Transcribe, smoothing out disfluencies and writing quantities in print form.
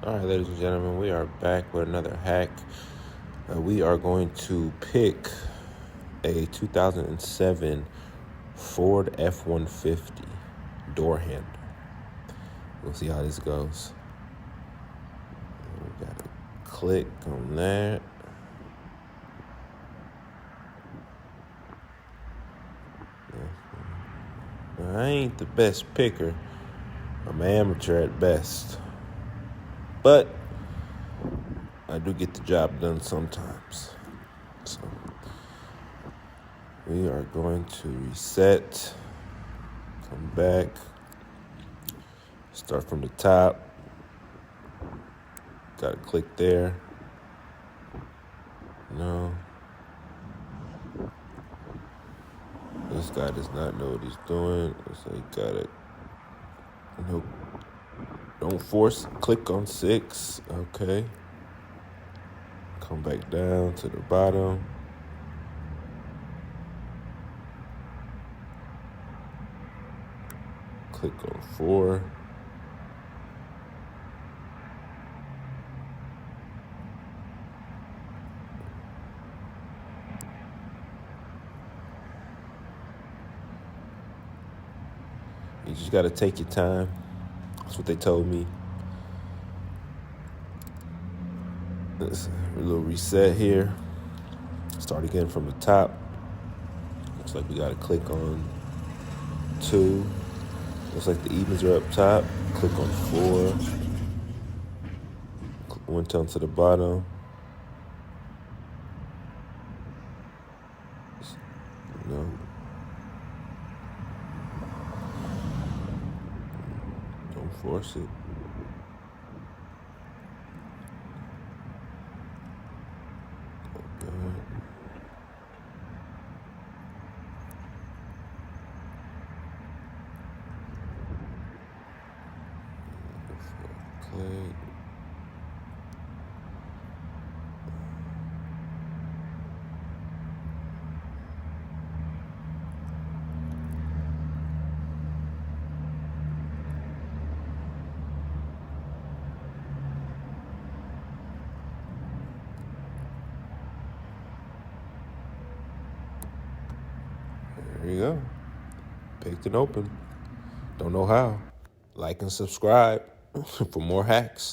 All right, ladies and gentlemen, we are back with another hack. We are going to pick a 2007 Ford F150 door handle. We'll see how this goes. We got to click on that. I ain't the best picker. I'm an amateur at best. But I do get the job done sometimes. So we are going to reset, come back, start from the top. Got to click there. No. This guy does not know what he's doing. So he got it. Nope. Don't force. Click on 6. Okay. Come back down to the bottom. Click on 4. You just got to take your time. That's what they told me. Let's a little reset here. Start again from the top. Looks like we got to click on 2. Looks like the evens are up top. Click on 4. Went down to the bottom. No. Don't force it. Okay. There you go. Picked and open. Don't know how. Like and subscribe for more hacks.